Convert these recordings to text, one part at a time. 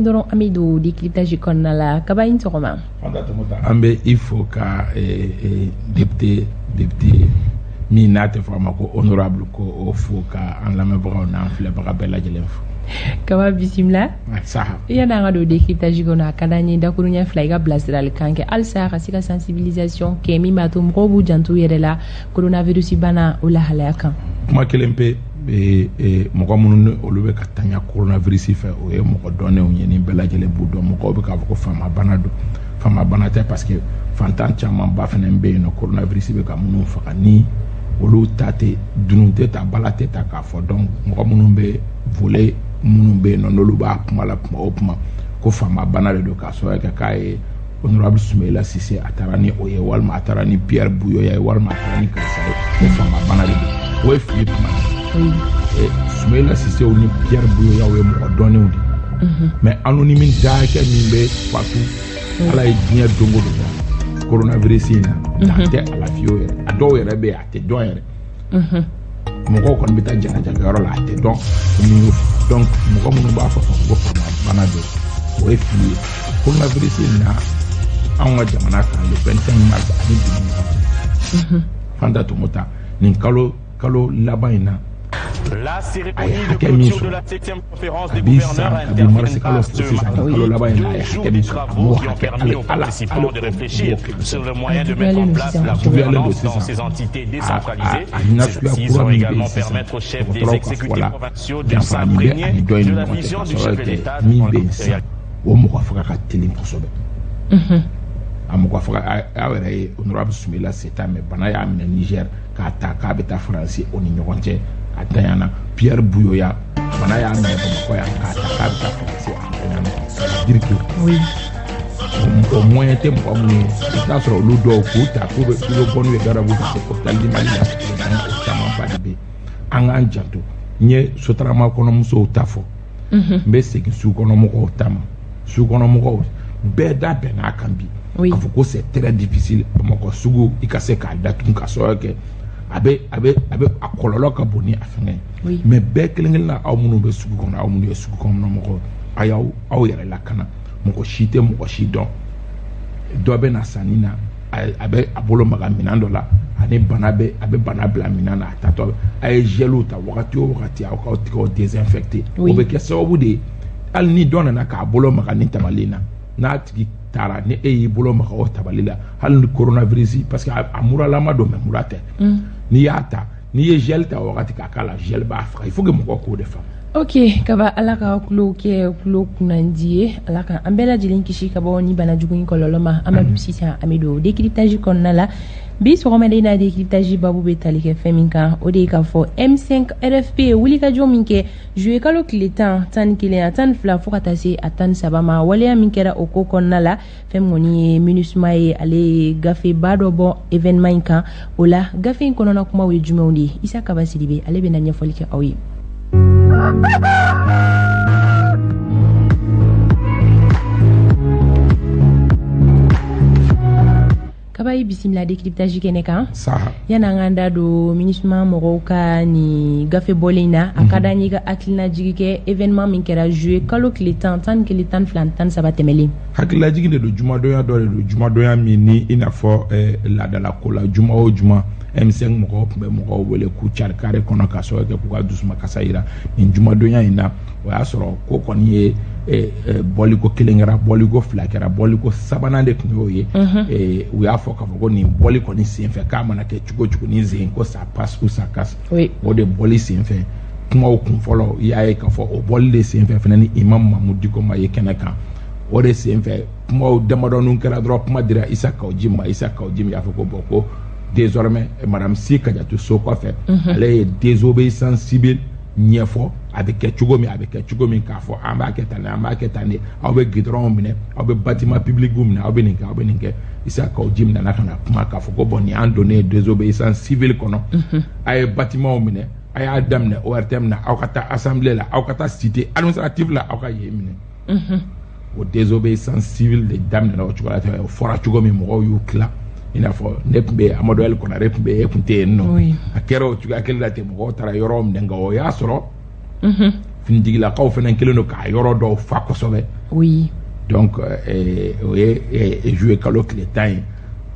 Dɔrɔn an bɛ don décryptage kɔnɔna la Kaba i ni sɔgɔma. An bɛ i fo ka député min n'a tɛ fɔ a ma ko honorable ko o fo ka an lamɛnbagaw n'an filɛbaga bɛɛ lajɛlen fo. Kaba bisimila. Saha. Yani an ka don décryptage kɔnɔ a ka d'an ye dakuruɲɛ fila i ka bilasiralikan kɛ halisa ka se ka sensibilisation kɛ min b'a to mɔgɔw b'u janto yɛrɛ la coronavirus bana o lahalaya kan. Kuma kelen pe mɔgɔ minnu olu bɛ ka tanya coronavirus fɛ o ye mɔgɔ dɔnnenw ye ni bɛɛ lajɛlen b'u dɔn mɔgɔw bɛ k'a fɔ ko faamabana don faamabana tɛ parce que fantan caman ba fana bɛ yen nɔ coronavirus bɛ ka minnu faga ni olu ta tɛ dunun tɛ ta bala tɛ ta k'a fɔ donc mɔgɔ minnu bɛ volet minnu bɛ yen nɔ n'olu b'a kuma la kuma o kuma ko faamabana de don k'a sɔrɔ kɛ k'a ye honorable Soumaïla Cissé a taara ni o ye walima a taara ni Pierre Buyoya ye walima a taara ni karisa ye ko faamabana de don o ye fili kuma ye. Soumaïla Cissé ni Pierre Buyoya o ye mɔgɔ dɔnnenw de mais anonyme daakɛ min bɛ fatu ala ye diɲɛ dongo don da coronavirus in na a tɛ ala fiyewu yɛrɛ a dɔw yɛrɛ bɛ yen a tɛ dɔn yɛrɛ mɔgɔw kɔni bɛ taa janajakɛyɔrɔ la a tɛ dɔn donc mɔgɔ minnu b'a fɔ ko faamabana don o ye fili ye coronavirus in na anw ka jamana kan le 25 mars ani bi ni ɲɔgɔn cɛ Fanta Tumota nin kalo laban in na la cérémonie de clôture de la 7e conférence des gouverneurs a interféré ce matin. Deux travaux qui ont permis aux participants de réfléchir sur le moyen de mettre en place la gouvernance dans ces entités décentralisées. Ces assises vont également permettre aux chefs des exécutifs provinciaux de s'imprégner de la vision du chef de l'État en territorial. Amuka faga awere ye honorable Soumaïla Cissé mais bana ya amina Niger ka ta ka beta France o ni ɲɔgɔn cɛ a tanyana Pierre Buyoya bana ya amina Bamako ya ka ta ka beta France a tanyana dire que oui au moins te mɔgɔ minnu i t'a sɔrɔ olu dɔw k'u ta k'u bɛ bɔn'u ye garabu ka se hôpital du Mali la o caman ba de bɛ an k'an janto n ye sotarama kɔnɔmusow ta fɔ n bɛ segin sukɔnɔmɔgɔw ta ma sukɔnɔmɔgɔw bɛɛ da bɛn'a kan bi. Oui. Ko c'est très difficile Bamako sugu i ka se k'a datugu ka sɔrɔ kɛ a bɛ a kɔlɔlɔ ka bon ni a fɛngɛ ye mais bɛɛ kelen na aw minnu bɛ sugu kɔnɔ aw minnu ye sugu kɔnɔ mɔgɔ a y'aw yɛrɛ lakana mɔgɔ si tɛ mɔgɔ si dɔn dɔ bɛ na sanni na a bɛ a bolo maga minɛn dɔ la ani bana bɛ a bɛ bana bila minɛn na a tatɔ a ye gɛliw ta wagati o wagati aw k'aw tigɛw désinfecté o bɛ kɛ sababu de ye hali ni dɔ nana k'a bolo maga ni tabali na n'a tigi taara ni e y'i bolo maga o tabali la hali ni coronavirus parce que a muralama don mais mura tɛ n'i y'a ta n'i ye gel ta wagati k'a k'a la gel b'a faga il faut que mɔgɔw k'o de faamu. Ok Kaba ala ka kulo kɛ kulo kunnandi ye ala ka an bɛɛ lajɛlen kisi ka bɔ ni bana jugu in kɔlɔlɔ ma Amadu sisan an bɛ don décryptage kɔnɔna la bi sɔgɔmada na décryptage babu bɛ tali kɛ fɛn min kan o de ye k'a fɔ M5 RFP wulikajɔ min kɛ juillet kalo tile 10 11 a 12 fo ka taa se a 13 ma waleya min kɛra o ko kɔnɔna la fɛn min kɔni ye MINUSMA ye ale ye gafeba dɔ bɔ événement in kan o la gafe in kɔnɔna kumaw ye jumɛnw de ye Isa Kaba Sidibe ale bɛ na ɲɛfɔli kɛ aw ye. Kaba i bisimila décryptage kɛnɛ kan yani an k'an da don MINUSMA mɔgɔw ka ni gafe bɔlen na a ka d'an ye ka hakilinajigi kɛ événement min kɛra juillet kalo tile 10 11 12 13 tɛmɛlen hakilinajigi de don jumadɔnya dɔ de don jumadɔnya min ni i n'a fɔ laadalako la juma o juma M5 mɔgɔw tun bɛ mɔgɔw wele k'u cari kare kɔnɔ ka sɔrɔ kɛ k'u ka dusuma kasa yira nin jumadɔnya in na o y'a sɔrɔ ko kɔni ye bɔliko kelen kɛra bɔliko fila kɛra bɔliko sabanan de tun y'o ye u y'a fɔ k'a fɔ ko nin bɔli kɔni senfɛ k'a mana kɛ cogo cogo ni zen ko ça passe ou ça casse o de bɔli senfɛ kumaw kun fɔlɔ i y'a ye k'a fɔ o bɔli de senfɛ fana ni Imam Mahmud Diko ma ye kɛnɛ kan o de senfɛ kumaw damadɔnin kɛra dɔrɔn kuma dira Isa Kawuji ma Isa Kawuji y'a fɔ ko bon ko désormais madame Si Kadiatou so kɔfɛ ale ye désobéissance civile ɲɛfɔ a bɛ kɛ cogo min k'a fɔ an b'a kɛ tan de aw bɛ goudron minɛ aw bɛ bâtiment public minɛ aw bɛ nin kɛ Isa Kawuji nana ka na kuma k'a fɔ ko bon nin y'an donnen désobéissance civile kɔnɔ a ye bâtiment minɛ a y'a daminɛ ORTM na aw ka taa assemblée la aw ka taa cité administrative la aw ka yen minɛ o désobéissance civile de daminɛna o cogo la o fɔra cogo min mɔgɔw y'u tila i n'a fɔ ne tun bɛ Amadu Ali Konare tun bɛ e tun tɛ yen nɔ a kɛra o cogoya kelen la ten mɔgɔw taara yɔrɔ minɛ nka o y'a sɔrɔ finitigilakaw fana kelen don k'a yɔrɔ dɔw fa kosɛbɛ. Oui. Donc o ye joué kalo tile 10 ye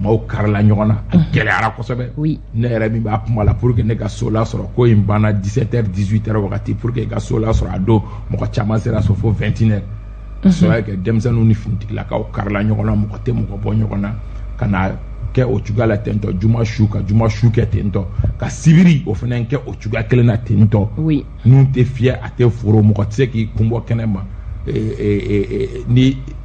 maaw karila ɲɔgɔn na a gɛlɛyara kosɛbɛ. Oui. Ne yɛrɛ min b'a kuma la pour que ne ka so lasɔrɔ ko in banna 17h 18h wagati pour que i ka so lasɔrɔ a don mɔgɔ caman sera so fo 21h. sɔrɔ kɛ denmisɛnninw ni finitigilakaw karila ɲɔgɔn na mɔgɔ tɛ mɔgɔ bɔ ɲɔgɔn na ka na kɛ o cogoya la tentɔ juma su ka juma su kɛ tentɔ ka sibiri o fana kɛ o cogoya kelen na tentɔ. Oui. N'u tɛ fiyɛ a tɛ foro mɔgɔ tɛ se k'i kun bɔ kɛnɛ ma.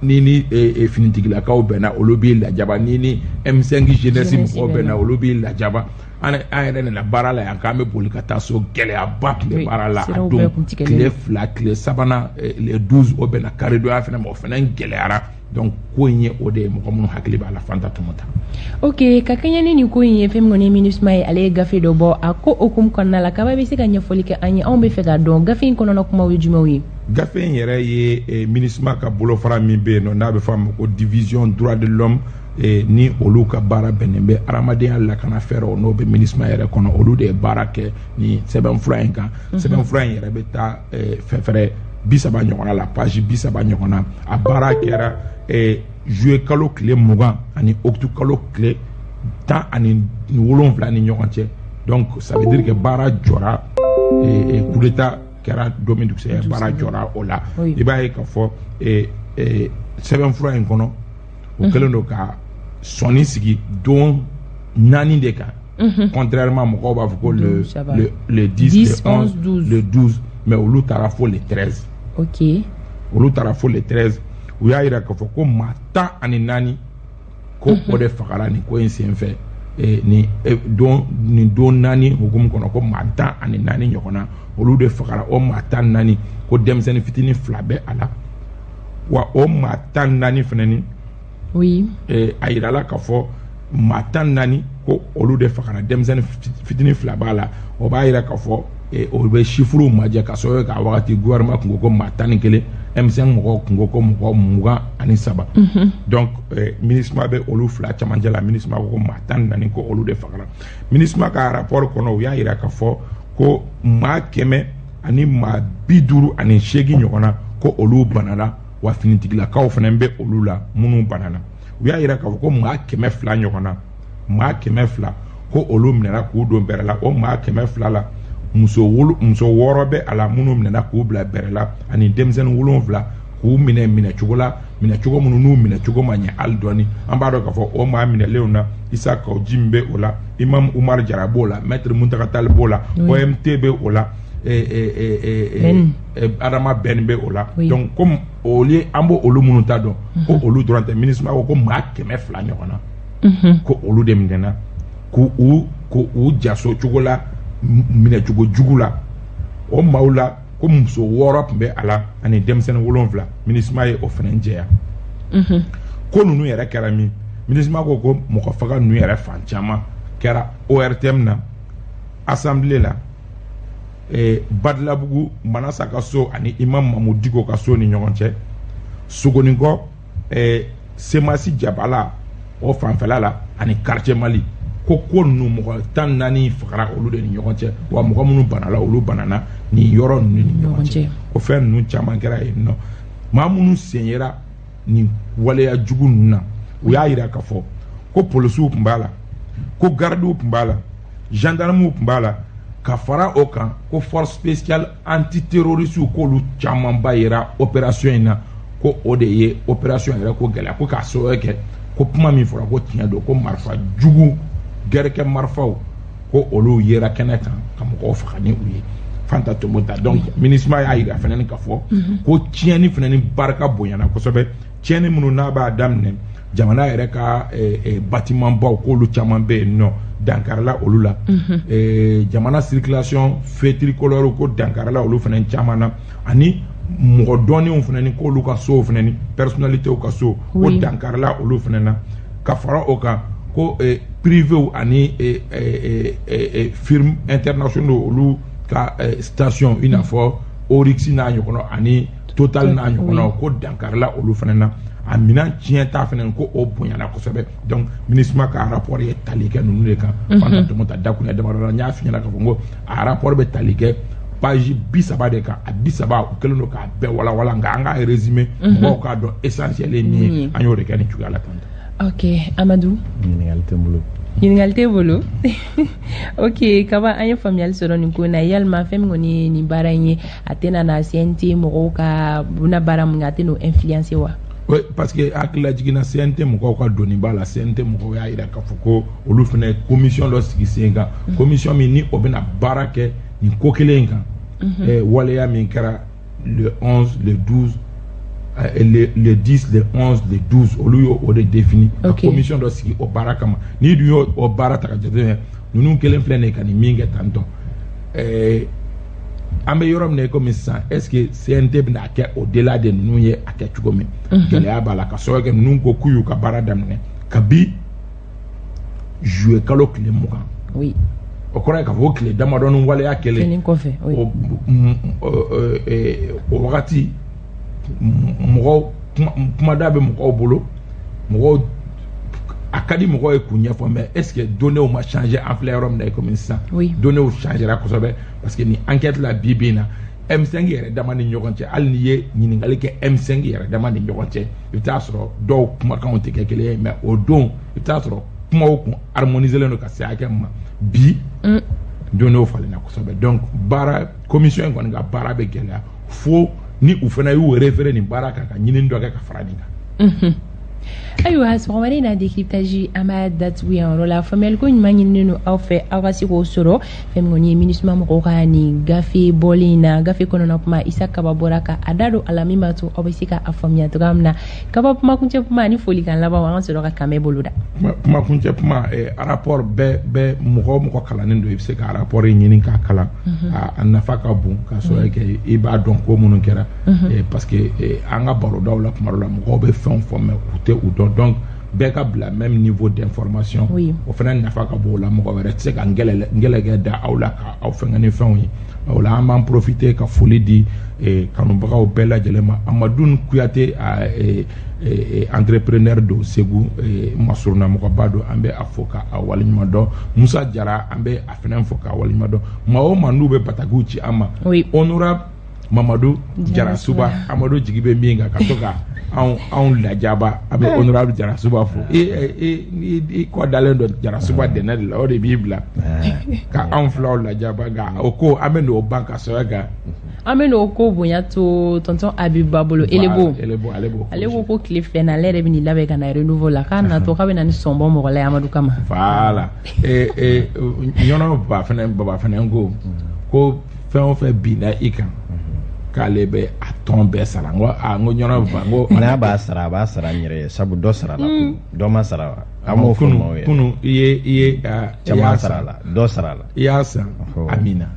Ni finitigilakaw bɛnna olu b'i lajaba ni M5 jeunesse mɔgɔw bɛnna olu b'i lajaba an yɛrɛ nana baara la yan k'an bɛ boli ka taa so gɛlɛyaba tun bɛ baara la a don tile 2 tile 3 le 12 o bɛnna karidonya fana ma o fana gɛlɛyara donc ko in ye o de ye mɔgɔ minnu hakili b'a la Fanta Tumata. Ok, ka kɛɲɛ ni ko in ye fɛn min kɔni MINUSMA ye ale ye gafe dɔ bɔ a ko okumu kɔnɔna la kaba bɛ se ka ɲɛfɔli kɛ an ye anw bɛ fɛ k'a dɔn gafe in kɔnɔna kumaw ye jumɛnw ye. Gafe in yɛrɛ ye MINUSMA ka bolofara min bɛ yen nɔ n'a bɛ fɔ a ma ko division droit de l'homme ni olu ka baara bɛnnen bɛ adamadenya lakana fɛɛrɛw n'o bɛ MINUSMA yɛrɛ kɔnɔ olu de ye baara kɛ ni sɛbɛnfura in kan. Sɛbɛnfura in yɛrɛ bɛ taa fɛɛrɛ 30 ɲɔgɔnna la page 30 ɲɔgɔnna a baara kɛra juillet kalo tile 20 ani octobre kalo tile 17 ni ɲɔgɔn cɛ donc ça veut dire que baara jɔra coup d'état kɛra don min dugusɛ baara jɔra o la i b'a ye k'a fɔ sɛbɛnfura in kɔnɔ o kɛlen don ka sɔnni sigi don 4 de kan contrairement mɔgɔw b'a fɔ ko le 10 le 11 le 12 mais olu taara fo le 13. Ok. Olu taara fo le 13 u y'a yira k'a fɔ ko maa 14 ko o de fagara nin ko in senfɛ nin don 4 hukumu kɔnɔ ko maa 14 ɲɔgɔnna olu de fagara o maa 14 ko denmisɛnnin fitinin 2 bɛ a la wa o maa 14 fana ni oui a yirala k'a fɔ maa 14 ko olu de fagara denmisɛnnin fitinin 2 b'a la o b'a yira k'a fɔ o bɛ chiffres majɛ ka sɔrɔ k'a wagati gouvernement kun ko maa 11 M5 mɔgɔw kun ko mɔgɔ 23 donc MINUSMA bɛ olu 2 camancɛ la MINUSMA ko maa 14 ko olu de fagara MINUSMA ka rapport kɔnɔ u y'a yira k'a fɔ ko maa 100 ani maa 58 ɲɔgɔnna ko olu banana wa finitigilakaw fana bɛ olu la minnu banana u y'a yira k'a fɔ ko maa 200 ɲɔgɔnna maa 200 ko olu minɛna k'u don bɛrɛ la o maa 200 la muso 6 bɛ a la minnu minɛna k'u bila bɛrɛ la ani denmisɛnnin 7 k'u minɛ cogo la minɛ cogo minnu n'u minɛ cogo ma ɲɛ hali dɔɔni an b'a dɔn k'a fɔ o maa minɛlenw na Isa Kawuji bɛ o la Imam Umar Jara b'o la Maître Muntaka Tall b'o la OMT bɛ o la Adama Ben bɛ o la donc comme olu an b'o olu minnu ta dɔn ko olu dɔrɔn tɛ MINUSMA ko maa 200 ɲɔgɔnna ko olu de minɛna k'u jaso cogo la minɛ cogo jugu la o maaw la ko muso 6 tun bɛ a la ani denmisɛnnin 7 MINUSMA ye o fana jɛya ko ninnu yɛrɛ kɛra min MINUSMA ko mɔgɔ faga ninnu yɛrɛ fan caman kɛra ORTM na assemblée la Badilabugu Manasa ka so ani Imam Mamu Diko ka so ni ɲɔgɔn cɛ Sogonikɔ Semasi Jabala o fanfɛla la ani quartier Mali ko ninnu mɔgɔ 14 fagara olu de ni ɲɔgɔn cɛ wa mɔgɔ minnu banala olu banana ni yɔrɔ ninnu ni ɲɔgɔn cɛ o fɛn ninnu caman kɛra yen nɔ maa minnu sen yera ni waleya jugu ninnu na u y'a yira k'a fɔ ko polisiw tun b'a la ko gardiw tun b'a la gendarmew tun b'a la ka fara o kan ko force spéciale antiterroriste k'olu camanba yera opération in na ko o de ye opération yɛrɛ ko gɛlɛya ko k'a sababu kɛ ko kuma min fɔra ko tiɲɛ don ko marifa jugu gɛrɛkɛ marifaw ko olu yera kɛnɛ kan ka mɔgɔw faga ni u ye Fanta Tumata donc MINUSMA y'a yira fana k'a fɔ ko tiɲɛni fana ni barika bonyana kosɛbɛ tiɲɛni minnu n'a b'a daminɛ jamana yɛrɛ ka bâtiment baw k'olu caman bɛ yen nɔ dankarila olu la jamana circulation feu tricolore ko dankarila olu fana caman na ani mɔgɔ dɔɔninw fana ni k'olu ka so fana ni personnalitéw ka so ko dankarila olu fana na ka fara o kan ko privéw ani firme internationaux olu ka station i n'a fɔ Orix n'a ɲɔgɔnna ani Total n'a ɲɔgɔnna ko dankarila olu fana na a minɛn tiɲɛ ta fana ko o bonyana kosɛbɛ donc MINUSMA ka rapport ye tali kɛ ninnu de kan Fanta Tumata dakunya damadɔ n y'a f'i ɲɛna k'a fɔ n ko a rapport bɛ tali kɛ page bisaba de ka bisaba ko kelen do ka be wala nga anga résumé mo ka do essentiel ni anyo de kan tuga la tante. OK, Amadou. Ɲininkali bolo. OK, kaba an ye faamuyali sɔrɔ nin ko na yalima fɛn min kɔni ni baara in ye a tɛna na CNT mɔgɔw ka buna baara mun a tɛ n'o influencer wa? Oui, parce que akila jigina CNT mɔgɔw ka doni ba la CNT mɔgɔw y'a yira k'a fɔ ko olu fana commission dɔ sigi sen kan commission min ni o bɛna baara kɛ nin ko kelen kan waleya min kɛra le 11 le 12 le 10 le 11 le 12 olu yo o de défini la commission dɔ sigi o baara kama ni dun yo o baara ta ka jateminɛ ninnu kelen filɛ nin ka nin min kɛ tantɔ an bɛ yɔrɔ min na komi sisan est-ce que CNT bɛna kɛ au delà de ninnu ye a kɛ cogo min gɛlɛya b'a la ka sababu kɛ ninnu ko k'u y'u ka baara daminɛ kabi juillet kalo tile 20 o kɔrɔ ye k'a fɔ ko tile damadɔni waleya kelen kɔfɛ o wagati mɔgɔw kumada bɛ mɔgɔw bolo mɔgɔw a ka di mɔgɔw ye k'u ɲɛfɔ mais est-ce que données ma changé an filɛ yɔrɔ min na komi sisan données changera kosɛbɛ parce que ni enquête la bi bi in na M5 yɛrɛ dama ni ɲɔgɔn cɛ hali ni ye ɲininkali kɛ M5 yɛrɛ dama ni ɲɔgɔn cɛ i bɛ taa sɔrɔ dɔw kumakanw tɛ kɛ kelen ye mais o don i bɛ taa sɔrɔ kumaw kun harmonisé len don ka se hakɛ ma bi données falenna kosɛbɛ donc baara commission in kɔni ka baara bɛ gɛlɛya fo ni u fana y'u référé nin baara kan ka ɲinini dɔ kɛ ka fara nin kan. Ayiwa sɔgɔmada in na décryptage an b'a datugu yan yɔrɔ la faamuyali ko ɲuman ɲininen don aw fɛ aw ka se k'o sɔrɔ fɛn min kɔni ye MINUSMA mɔgɔw ka nin gafe bɔlen in na gafe kɔnɔna kuma Isa Kaba bɔra ka a da don a la min b'a to aw bɛ se ka a faamuya cogoya min na Kaba kumakuncɛ kuma ni folikan laban an ka sɔrɔ ka Kame bolo da. Kumakuncɛ kuma rapport bɛɛ mɔgɔ kalannen don i bɛ se ka rapport ɲini k'a kalan a nafa ka bon ka sɔrɔ kɛ i b'a dɔn ko minnu kɛra parce que an ka barodaw la kuma dɔ la mɔgɔw bɛ fɛn fɔ mais u tɛ u dɔn donc bɛɛ ka bila même niveau d'information o fana nafa ka bon o la mɔgɔ wɛrɛ tɛ se ka ngɛlɛkɛ da aw la ka aw fɛngɛ ni fɛnw ye o la an b'an profiter ka foli di kanubagaw bɛɛ lajɛlen ma Amadou Kuyate entrepreneur do Segu Masuruna mɔgɔba do an bɛ a fɔ ka a waleɲuman dɔn Musa Jara an bɛ a fana fɔ ka waleɲuman dɔn maa o maa n'u bɛ batakiw ci an ma honorable Mamadou Jarasuba Amadou jigi bɛ min kan ka to ka anw lajaba a bɛ honorable Jarasuba fo i kɔ dalen dɔ Jarasuba dɛnɛ de la o de b'i bila ka anw filaw lajaba nka o ko an bɛ n'o ban ka sɔrɔ kan an bɛ n'o ko bonya to tonton Abiba bolo Elebo ale ko tile filɛ na ale yɛrɛ bɛ n'i labɛn ka na renouveau la k'a natɔ k'a bɛ na ni sɔnbɔ mɔgɔ la Amadou kama voilà ɲɔnɔ baba fana ko fɛn o fɛn binna i kan k'ale bɛ a tɔn bɛɛ sara n ko ɲɔnɔ ba n ko n'a b'a sara a b'a sara n yɛrɛ ye sabu dɔ sara la dɔ ma sara wa an m'o fɔ maaw ye kunu i ye caman sara la dɔ sara la i y'a san Amina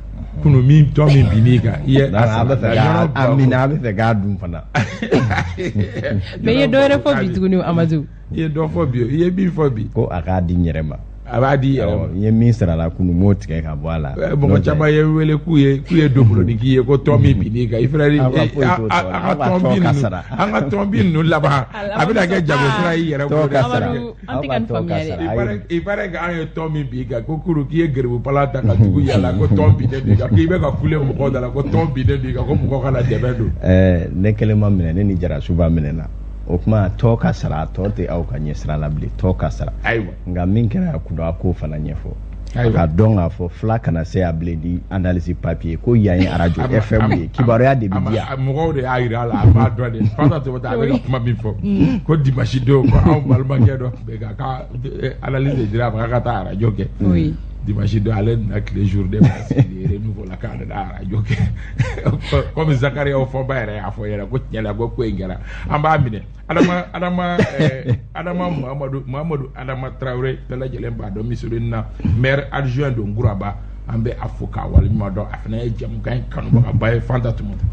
kunu min tɔn min bin'i kan i ye a bɛ fɛ k'a dun fana mais i ye dɔ wɛrɛ fɔ bi tuguni Amadou i ye dɔ fɔ bi i ye min fɔ bi ko a k'a di n yɛrɛ ma a b'a di yɛrɛ ma n ye min sara la kunu m'o tigɛ ka bɔ a la mɔgɔ caman ye wele k'u ye domoloni k'i ye ko tɔn min bin'i kan i fana an ka tɔn bin ninnu laban a bɛna kɛ jagosira i yɛrɛ bolo i paraît que an ye tɔn min bin'i kan ko kuru k'i ye gɛrɛbupala ta ka tugu yala ko tɔn binnen don i kan k'i bɛ ka kule mɔgɔw da la ko tɔn binnen don i kan ko mɔgɔ kana dɛmɛ don ne kelen ma minɛ ne ni Jarasuba minɛna o kuma tɔ ka sara tɔ tɛ aw ka ɲɛsira la bilen tɔ ka sara nka min kɛra kundo a k'o fana ɲɛfɔ ka dɔn k'a fɔ fila kana se a bilen di analyse papier ko yan ye radio FM ye kibaruya de bɛ di yan mɔgɔw de y'a yira a la a b'a dɔn de Fanta Tɛmɛta a bɛ ka kuma min fɔ ko dimanche don ko anw balimakɛ dɔ bɛ ka analyse de dira a ma k'a ka taa radio kɛ dimanche don ale nana tile jour de renouveau la k'a nana radio kɛ comme Zakariya Fɔnba yɛrɛ y'a fɔ yɛrɛ ko tiɲɛ la ko in kɛra an b'a minɛ Adama Muhamadu Adama Traoré bɛɛ lajɛlen b'a dɔn Misolini na maire adjoint don Gouraba an bɛ a fɔ k'a waleɲuman dɔn a fana ye jamukan in kanubagaba ye Fanta Tɛmɛta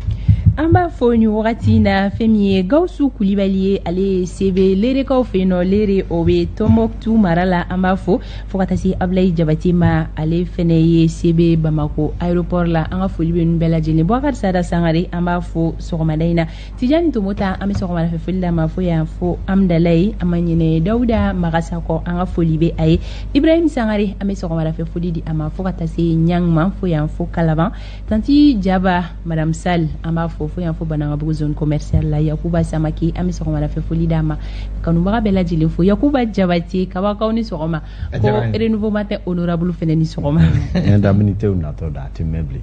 an b'a fɔ ni wagati na fɛn min ye Gawusu Kulibali ye ale se bɛ leerekaw fɛ yen nɔ leere o bɛ Tɔnbɔkutu mara la an b'a fɔ fo ka taa se Abulayi Jabate ma ale fɛnɛ ye se bɛ Bamako aéroport la an ka foli bɛ ninnu bɛɛ lajɛlen Bubakari Sada Sangare an b'a fɔ sɔgɔmada in na Tijani Tomota an bɛ sɔgɔmada fɛ foli d'a ma fo yan fo Amdalayi an ma ɲinɛ Dawuda Magasakɔ an ka foli bɛ a ye Ibrahim Sangare an bɛ sɔgɔmada fɛ foli di a ma fo ka taa se Ɲangma fo yan fo Kalaban Tanti Jaba Madame Sall an b'a fɔ fo yan fo Banangabugu zone commerciale la Yakuba Samaki an bɛ sɔgɔmada fɛ foli d'a ma kanubaga bɛɛ lajɛlen fo Yakuba Jabate kabakaw ni sɔgɔma ko renouveau matin honorable fɛnɛ ni sɔgɔma indemnité natɔ da ti meuble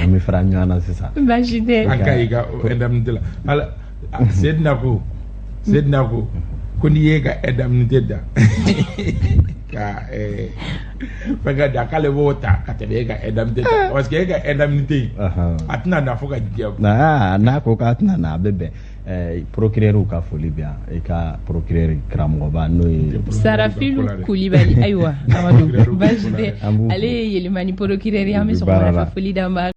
an bɛ fara ɲɔgɔn na sisan baasi tɛ an ka i ka indemnité la hala Sedina ko ko n'i ye ka indemnité da ka fɛnkɛ da k'ale b'o ta ka tɛmɛ e ka indemnité ta parce que e ka indemnité a tɛna na fo ka diya n'a ko k'a tɛna na a bɛ bɛn procureur ka foli bɛ yan i ka procureur karamɔgɔba n'o ye Sarafilu Kulibali ayiwa Amadu baasi tɛ ale ye yɛlɛma ni procureur an bɛ sɔgɔmada fɛ foli d'a ma